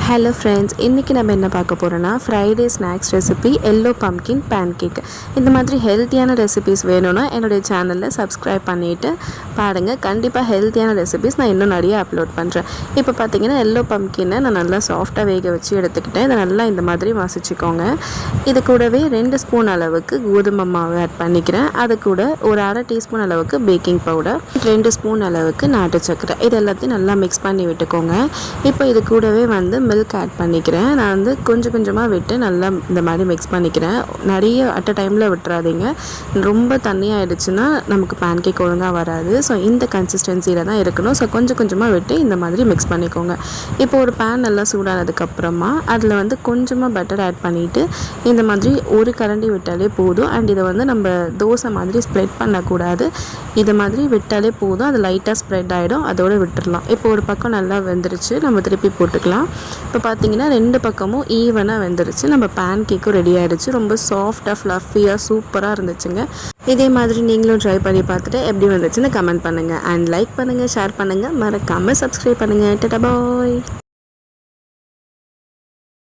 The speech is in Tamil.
ஹலோ ஃப்ரெண்ட்ஸ், இன்றைக்கி நம்ம என்ன பார்க்க போகிறோன்னா Friday snacks recipe yellow pumpkin pancake. இந்த மாதிரி ஹெல்த்தியான ரெசிபிஸ் வேணும்னா என்னுடைய சேனலில் சப்ஸ்கிரைப் பண்ணிவிட்டு பாருங்கள். கண்டிப்பாக ஹெல்த்தியான ரெசிபிஸ் நான் இன்னும் நிறைய அப்லோட் பண்ணுறேன். இப்போ பார்த்தீங்கன்னா எல்லோ பம்கினை நான் நல்லா சாஃப்டாக வேக வச்சு எடுத்துக்கிட்டேன். இதை நல்லா இந்த மாதிரி மசிச்சுக்கோங்க. இது கூடவே 2 ஸ்பூன் அளவுக்கு கோதுமை மாவு ஆட் பண்ணிக்கிறேன். அது கூட ஒரு அரை டீஸ்பூன் அளவுக்கு பேக்கிங் பவுடர், 2 ஸ்பூன் அளவுக்கு நாட்டு சர்க்கரை, இது எல்லாத்தையும் நல்லா மிக்ஸ் பண்ணி விட்டுக்கோங்க. இப்போ இது கூடவே மில்க் ஆட் பண்ணிக்கிறேன். நான் கொஞ்சம் கொஞ்சமாக விட்டு நல்லா இந்த மாதிரி மிக்ஸ் பண்ணிக்கிறேன். நிறைய அட் அ டைமில் விட்டுறாதீங்க. ரொம்ப தண்ணியாகிடுச்சுன்னா நமக்கு பேன்கேக் ஒழுங்காக வராது. ஸோ இந்த கன்சிஸ்டன்சியில் தான் இருக்கணும். ஸோ கொஞ்சம் கொஞ்சமாக விட்டு இந்த மாதிரி மிக்ஸ் பண்ணிக்கோங்க. இப்போ ஒரு பேன் நல்லா சூடானதுக்கப்புறமா அதில் கொஞ்சமாக பட்டர் ஆட் பண்ணிவிட்டு இந்த மாதிரி ஒரு கரண்டி விட்டாலே போதும். அண்ட் இதை நம்ம தோசை மாதிரி ஸ்ப்ரெட் பண்ணக்கூடாது. இது மாதிரி விட்டாலே போதும். அது லைட்டாக ஸ்ப்ரெட் ஆகிடும். அதோடு விட்டுடலாம். இப்போ ஒரு பக்கம் நல்லா வெந்துருச்சு, நம்ம திருப்பி போட்டுக்கலாம். இப்போ பார்த்தீங்கன்னா 2 பக்கமும் ஈவனாக வெந்துருச்சு. நம்ம பேன் கேக்கும் ரெடி ஆகிடுச்சு. ரொம்ப சாஃப்டாக ஃப்ளஃபியாக சூப்பராக இருந்துச்சுங்க. இதே மாதிரி நீங்களும் ட்ரை பண்ணி பார்த்துட்டு எப்படி வந்துச்சுன்னு கமெண்ட் பண்ணுங்கள். அண்ட் லைக் பண்ணுங்கள், ஷேர் பண்ணுங்கள், மறக்காமல் சப்ஸ்கிரைப் பண்ணுங்கள். டாடா பாய்.